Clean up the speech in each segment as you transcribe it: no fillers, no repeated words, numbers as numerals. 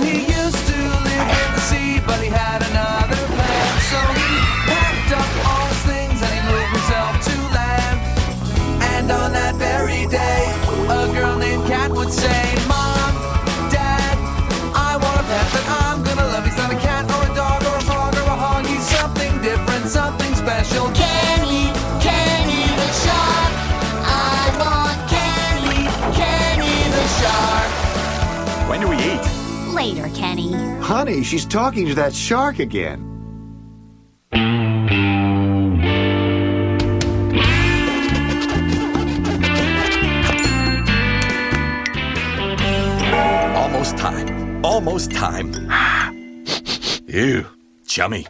he used to live in the sea, but he had another plan. So he packed up all his things and he moved himself to land. And on that very day, a girl named Cat would say, Mom, Dad, I want a pet that I'm gonna love. He's not a cat or a dog or a frog or a hog. He's something different, something special. Kenny, Kenny the shark. I want Kenny, Kenny the shark. When do we eat? Later, Kenny. Honey, she's talking to that shark again. Almost time. Almost time. Ew, chummy.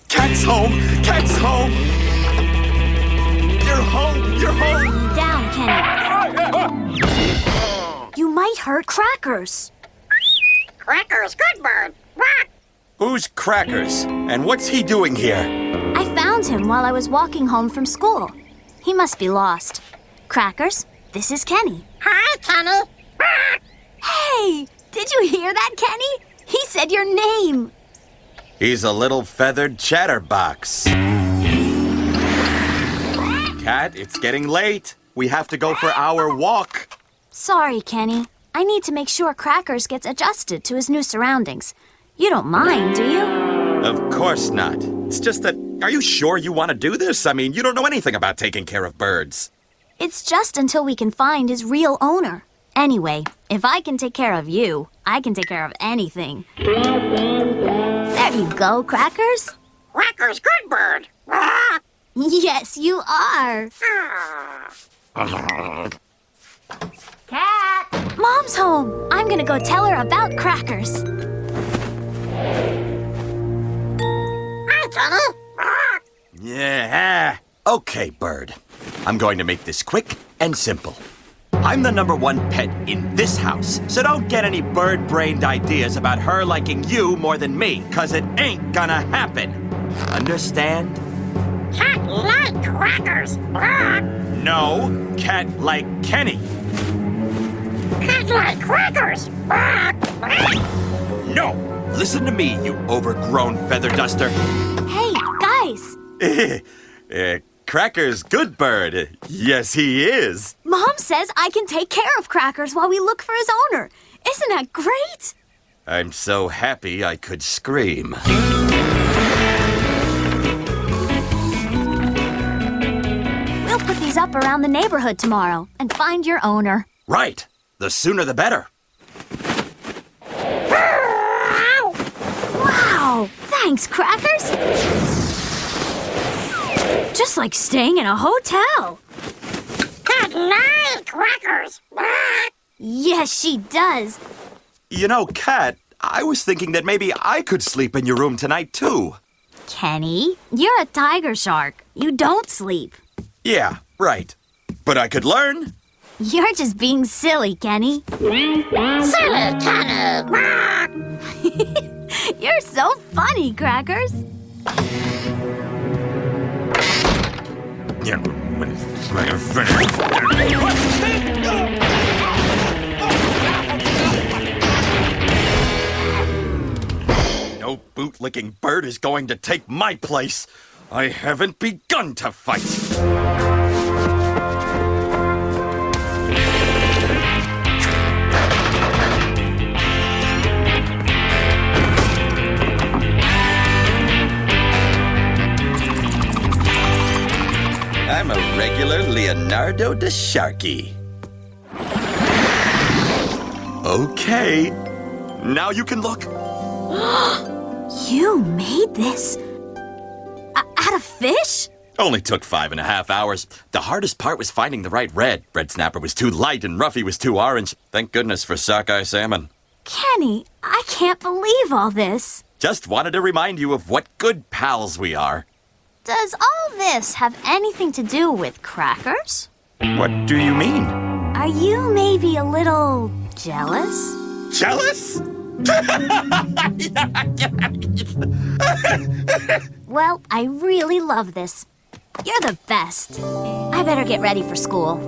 Cat's home! Cat's home! You're home! You're home! Down, Kenny. You might hurt Crackers. Crackers, good bird. Quack. Who's Crackers? And what's he doing here? I found him while I was walking home from school. He must be lost. Crackers, this is Kenny. Hi, Kenny. Quack. Hey, did you hear that, Kenny? He said your name. He's a little feathered chatterbox. Cat, it's getting late. We have to go for our walk. Sorry, Kenny. I need to make sure Crackers gets adjusted to his new surroundings. You don't mind, do you? Of course not. It's just that, are you sure you want to do this? I mean, you don't know anything about taking care of birds. It's just until we can find his real owner. Anyway, if I can take care of you, I can take care of anything. There you go, Crackers. Crackers, good bird. Quack. Yes, you are. Cat. Mom's home. I'm gonna go tell her about Crackers. Hi, Kenny. Quack. Yeah. Okay, bird. I'm going to make this quick and simple. I'm the #1 pet in this house, so don't get any bird-brained ideas about her liking you more than me, 'cause it ain't gonna happen. Understand? Cat like crackers. Quack. No, cat like Kenny. Cat like crackers. Quack. No! Listen to me, you overgrown feather duster. Hey, guys. Cracker's good bird. Yes, he is. Mom says I can take care of Crackers while we look for his owner. Isn't that great? I'm so happy I could scream. We'll put these up around the neighborhood tomorrow and find your owner. Right. The sooner the better. Wow! Thanks, Crackers. Just like staying in a hotel. Cat like crackers. Quack. Yes, she does. You know, Cat, I was thinking that maybe I could sleep in your room tonight, too. Kenny, you're a tiger shark. You don't sleep. Yeah, right. But I could learn. You're just being silly, Kenny. Silly Kenny. Quack. You're so funny, Crackers. Yeah. No bootlicking bird is going to take my place. I haven't begun to fight. I'm a regular Leonardo da Sharky. Okay. Now you can look. You made this out of fish? Only took 5.5 hours. The hardest part was finding the right red. Red snapper was too light and Ruffy was too orange. Thank goodness for sockeye salmon. Kenny, I can't believe all this. Just wanted to remind you of what good pals we are. Does all this have anything to do with Crackers? What do you mean? Are you maybe a little jealous? Jealous? Well, I really love this. You're the best. I better get ready for school.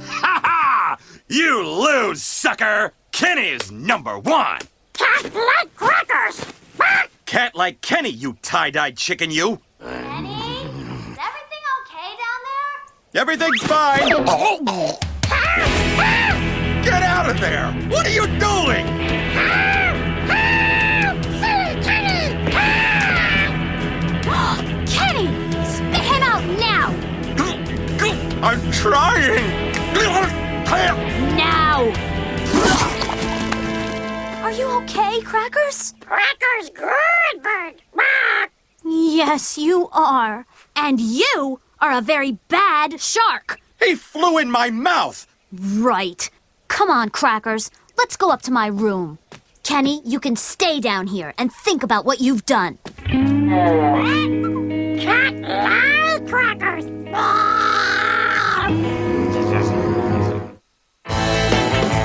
Ha ha! You lose, sucker! Kenny is number one! Cat like crackers! Bark! Cat like Kenny, you tie-dyed chicken, you! Kenny, is everything okay down there? Everything's fine! Oh! Get out of there! What are you doing? Silly Kenny! Kenny, spit him out now! I'm trying! Now! Are you okay, Crackers? Crackers good, bird! Bark! Yes, you are. And you are a very bad shark. He flew in my mouth! Right. Come on, Crackers. Let's go up to my room. Kenny, you can stay down here and think about what you've done. Cat like crackers! Bark!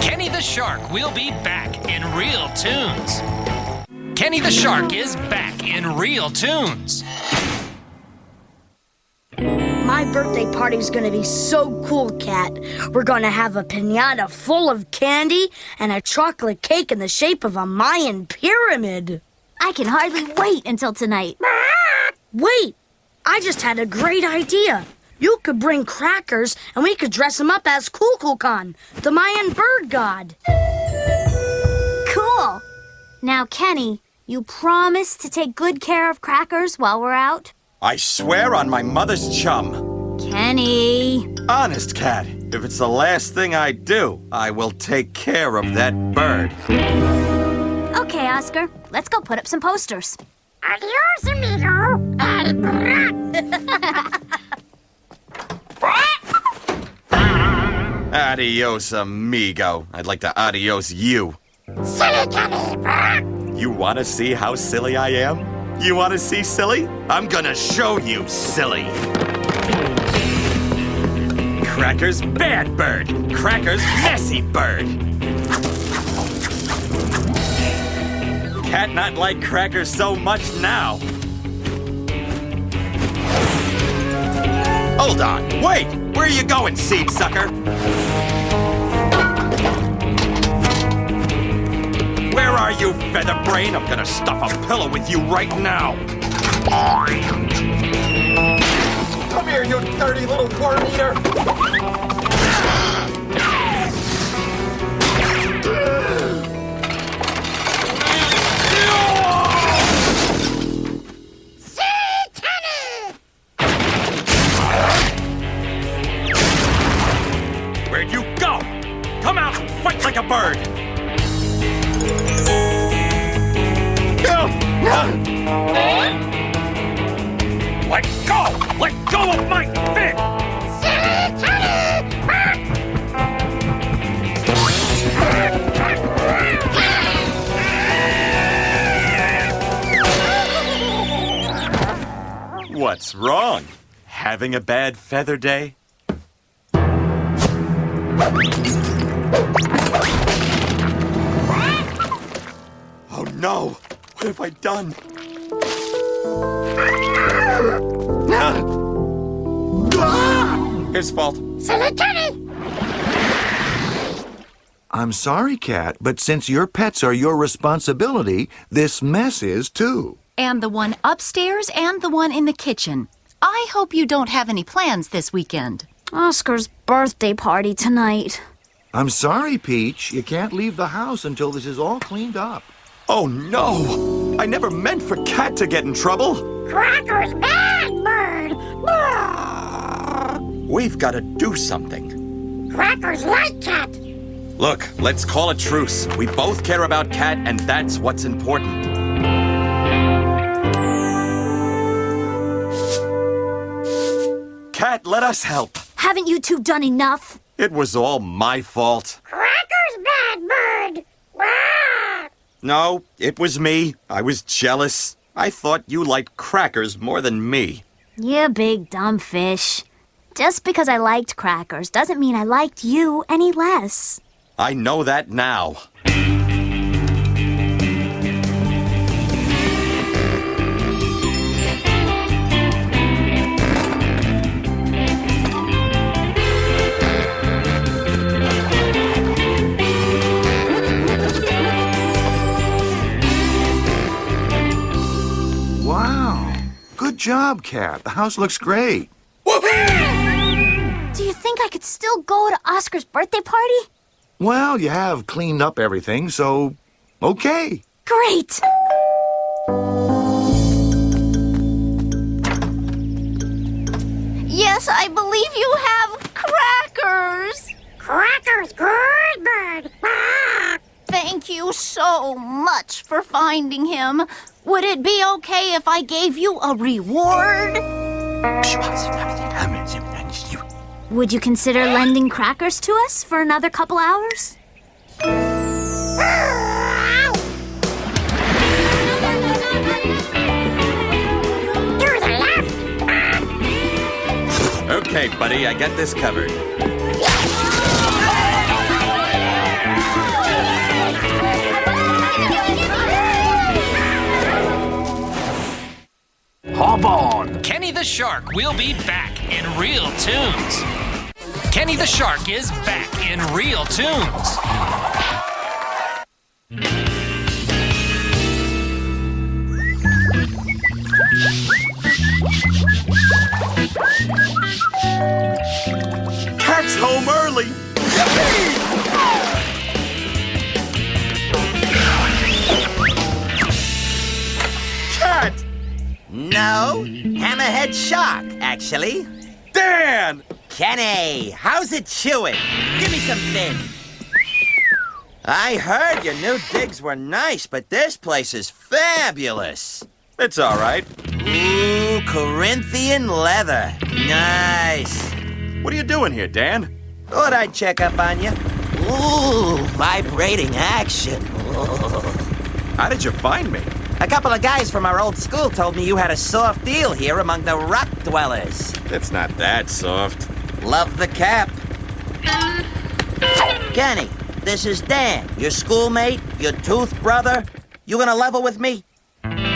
Kenny the Shark will be back in Real Tunes. Kenny the Shark is back in Real Tunes. My birthday party's gonna be so cool, Cat. We're gonna have a piñata full of candy and a chocolate cake in the shape of a Mayan pyramid. I can hardly wait until tonight. Wait, I just had a great idea. You could bring Crackers and we could dress him up as Kukulkan, the Mayan bird god. Cool. Now, Kenny, you promise to take good care of Crackers while we're out? I swear on my mother's chum. Kenny. Honest, Cat, if it's the last thing I do, I will take care of that bird. Okay, Oscar, let's go put up some posters. Adios, amigo! And Adios, amigo. I'd like to adios you. silly Kenny! Bark! You want to see how silly I am? You want to see silly? I'm gonna show you silly. Crackers, bad bird. Crackers, messy bird. Cat not like Crackers so much now. Hold on, wait! Where are you going, seed sucker? Where are you, Featherbrain? I'm gonna stuff a pillow with you right now. Come here, you dirty little worm eater. Silly Kenny! Where'd you go? Come out and fight like a bird. Let go! Let go of my fin! Silly Kenny! Bark! What's wrong? Having a bad feather day? Oh no! What have I done? His fault. Silly Kenny! I'm sorry, Cat, but since your pets are your responsibility, this mess is too. And the one upstairs and the one in the kitchen. I hope you don't have any plans this weekend. Oscar's birthday party tonight. I'm sorry, Peach. You can't leave the house until this is all cleaned up. Oh no! I never meant for Cat to get in trouble. Crackers bad bird! Bark! We've got to do something. Crackers like cat! Look, let's call a truce. We both care about Cat, and that's what's important. Cat, let us help. Haven't you two done enough? It was all my fault. Crackers bad bird! Bark! No, it was me. I was jealous. I thought you liked Crackers more than me. You big dumb fish. Just because I liked Crackers doesn't mean I liked you any less. I know that now. job, Cat. The house looks great. Do you think I could still go to Oscar's birthday party? Well, you have cleaned up everything, so okay. Great! Yes, I believe you have crackers. Crackers, good bird. Quack. Thank you so much for finding him. Would it be okay if I gave you a reward? Would you consider lending crackers to us for another couple hours? To the left. Okay, buddy, I got this covered. Hop on! Kenny the Shark will be back in Real Tunes. Kenny the Shark is back in Real Tunes. Cat's home early. Cat! No, hammerhead shark, actually. Dan! Kenny, how's it chewing? Give me some fin. I heard your new digs were nice, but this place is fabulous. It's all right. Ooh, Corinthian leather. Nice. What are you doing here, Dan? Thought I'd check up on you. Ooh, vibrating action. How did you find me? A couple of guys from our old school told me you had a soft deal here among the rock dwellers. It's not that soft. Love the cap. Kenny, this is Dan, your schoolmate, your tooth brother. You gonna level with me?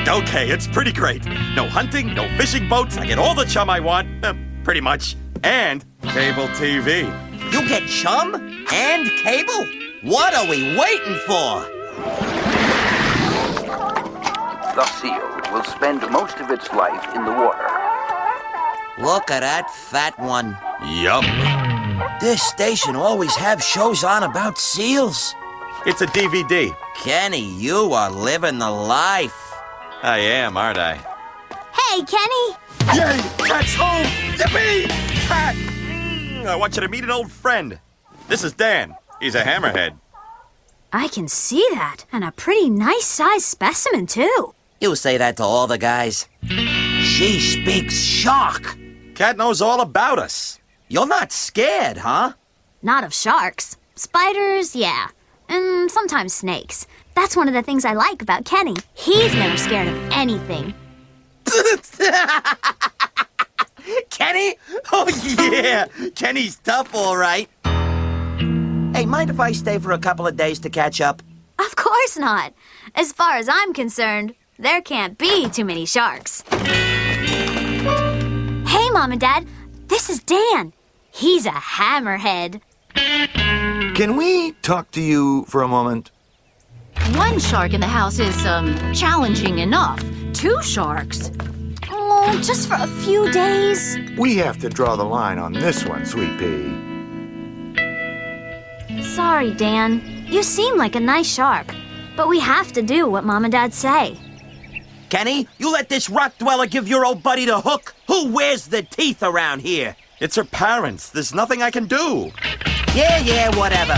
Okay, it's pretty great. No hunting, no fishing boats. I get all the chum I want, pretty much. And cable TV. You get chum and cable? What are we waiting for? The seal will spend most of its life in the water. Look at that fat one. Yup. This station always have shows on about seals. It's a DVD. Kenny, you are living the life. I am, aren't I? Hey, Kenny! Yay! Cat's home! Yippee! Cat! I want you to meet an old friend. This is Dan. He's a hammerhead. I can see that, and a pretty nice-sized specimen, too. You say that to all the guys. She speaks shark. Cat knows all about us. You're not scared, huh? Not of sharks. Spiders, yeah. And sometimes snakes. That's one of the things I like about Kenny. He's never scared of anything. Kenny? Oh, yeah. Kenny's tough, all right. Hey, mind if I stay for a couple of days to catch up? Of course not. As far as I'm concerned, there can't be too many sharks. Hey, Mom and Dad. This is Dan. He's a hammerhead. Can we talk to you for a moment? One shark in the house is, challenging enough. 2 sharks. Oh, just for a few days. We have to draw the line on this one, Sweet Pea. Sorry, Dan. You seem like a nice shark, but we have to do what Mom and Dad say. Kenny, you let this rock dweller give your old buddy the hook? Who wears the teeth around here? It's her parents. There's nothing I can do. Yeah, whatever.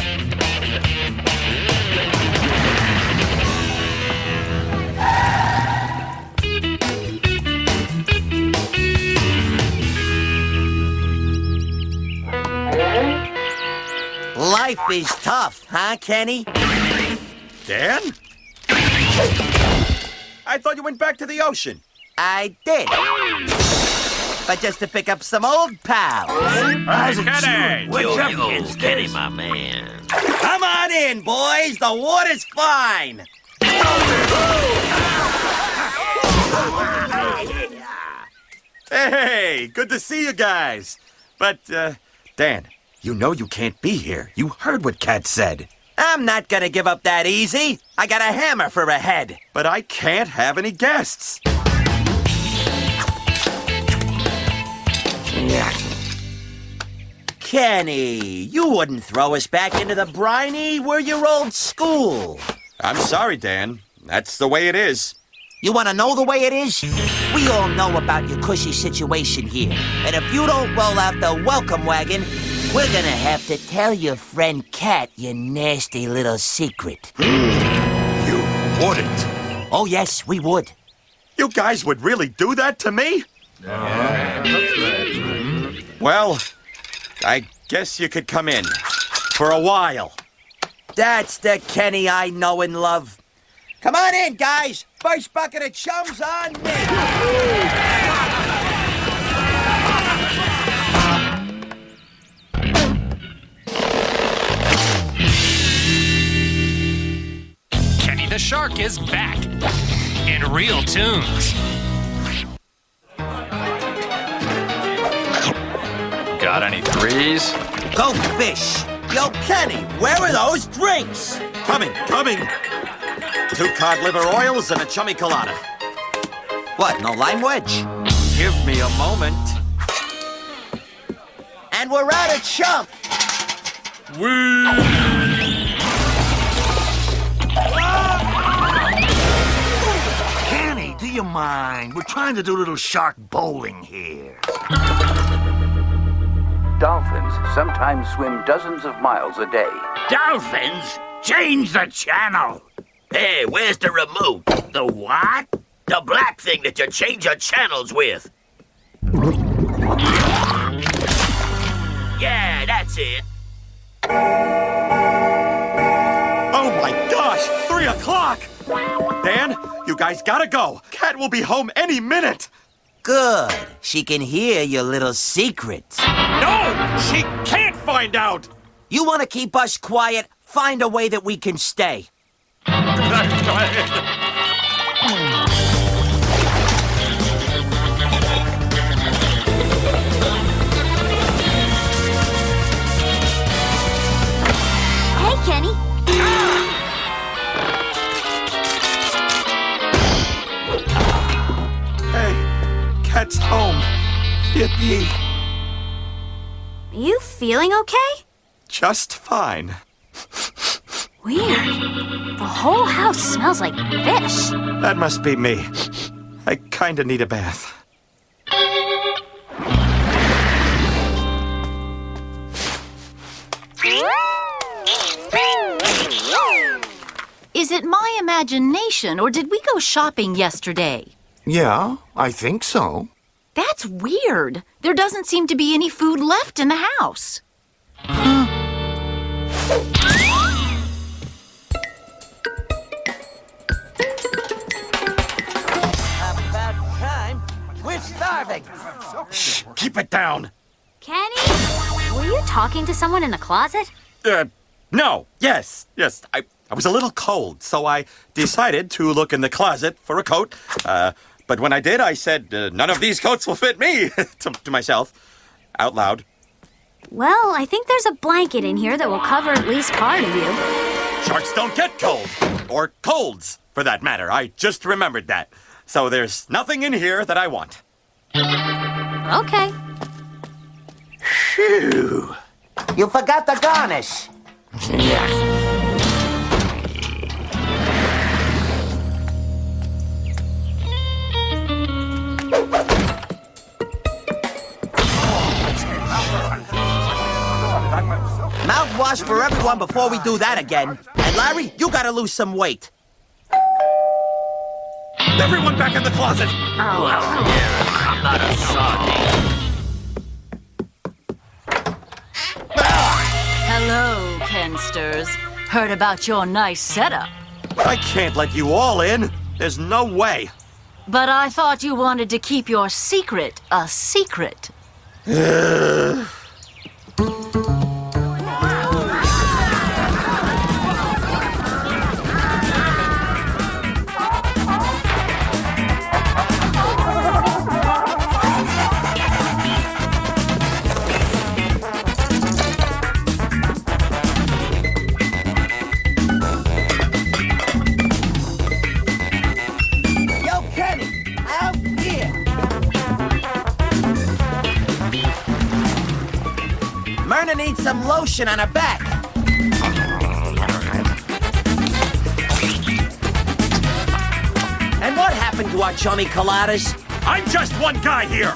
Life is tough, huh, Kenny? Dan? I thought you went back to the ocean. I did. But just to pick up some old pals. Kenny! What's up, Kenny, my man? Come on in, boys. The water's fine. Hey, good to see you guys. But, Dan, you know you can't be here. You heard what Cat said. I'm not gonna give up that easy. I got a hammer for a head. But I can't have any guests. Kenny, you wouldn't throw us back into the briny. We're your old school. I'm sorry, Dan. That's the way it is. You want to know the way it is? We all know about your cushy situation here. And if you don't roll out the welcome wagon, we're gonna have to tell your friend Cat your nasty little secret. You wouldn't. Oh, yes, we would. You guys would really do that to me? Well, I guess you could come in. For a while. That's the Kenny I know and love. Come on in, guys. First bucket of chums on me. Kenny the Shark is back in Real Tunes. Got any threes? Go fish. Yo, Kenny, where are those drinks? Coming. 2 cod liver oils and a chummy colada. What, no lime wedge? Give me a moment. And we're out of chump. Kenny, do you mind? We're trying to do a little shark bowling here. Dolphins sometimes swim dozens of miles a day. Dolphins? Change the channel. Hey, where's the remote? The what? The black thing that you change your channels with. Yeah, that's it. Oh my gosh, 3 o'clock! Dan, you guys gotta go. Cat will be home any minute. Good. She can hear your little secret. No, she can't find out. You want to keep us quiet? Find a way that we can stay. Hey, Kenny. Hey, Cat's home. Yippee. You feeling okay? Just fine. Weird. The whole house smells like fish. That must be me. I kinda need a bath. Is it my imagination, or did we go shopping yesterday? Yeah, I think so. That's weird. There doesn't seem to be any food left in the house. About time. We're starving. Shh, keep it down. Kenny? Were you talking to someone in the closet? No. Yes. I was a little cold, so I decided to look in the closet for a coat. But when I did, I said, none of these coats will fit me, to myself, out loud. Well, I think there's a blanket in here that will cover at least part of you. Sharks don't get cold. Or colds, for that matter. I just remembered that. So there's nothing in here that I want. Okay. Phew. You forgot the garnish. Mouthwash for everyone before we do that again. And Larry, you gotta lose some weight. Everyone back in the closet. Well, yeah, I'm not a sardine. Hello, Kensters. Heard about your nice setup. I can't let you all in. There's no way. But I thought you wanted to keep your secret a secret. Yo, Kenny, out here. gonna need some lotion on her back. And what happened to our chummy coladas? I'm just one guy here.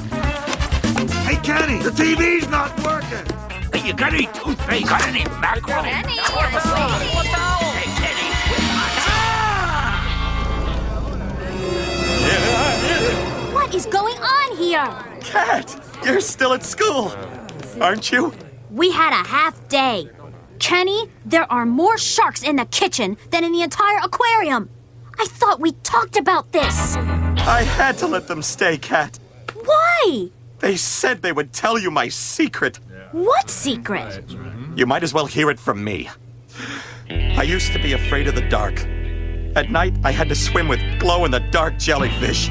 Hey, Kenny, the TV's not working. Hey, you got any toothpaste? Got any mackerel? Kenny, Hey, Kenny, What is going on here? Cat, you're still at school, aren't you? We had a half day. Kenny, there are more sharks in the kitchen than in the entire aquarium. I thought we talked about this. I had to let them stay, Cat. Why? They said they would tell you my secret. What secret? You might as well hear it from me. I used to be afraid of the dark. At night, I had to swim with glow-in-the-dark jellyfish.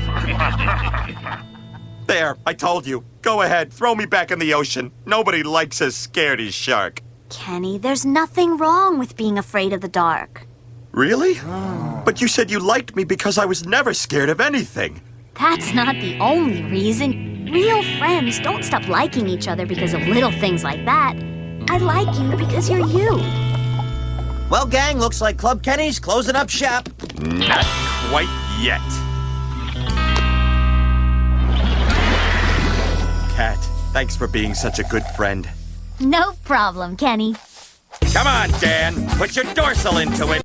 There, I told you. Go ahead, throw me back in the ocean. Nobody likes a scaredy shark. Kenny, there's nothing wrong with being afraid of the dark. Really? But you said you liked me because I was never scared of anything. That's not the only reason. Real friends don't stop liking each other because of little things like that. I like you because you're you. Well, gang, looks like Club Kenny's closing up shop. Not quite yet. Cat, thanks for being such a good friend. No problem, Kenny. Come on, Dan. Put your dorsal into it.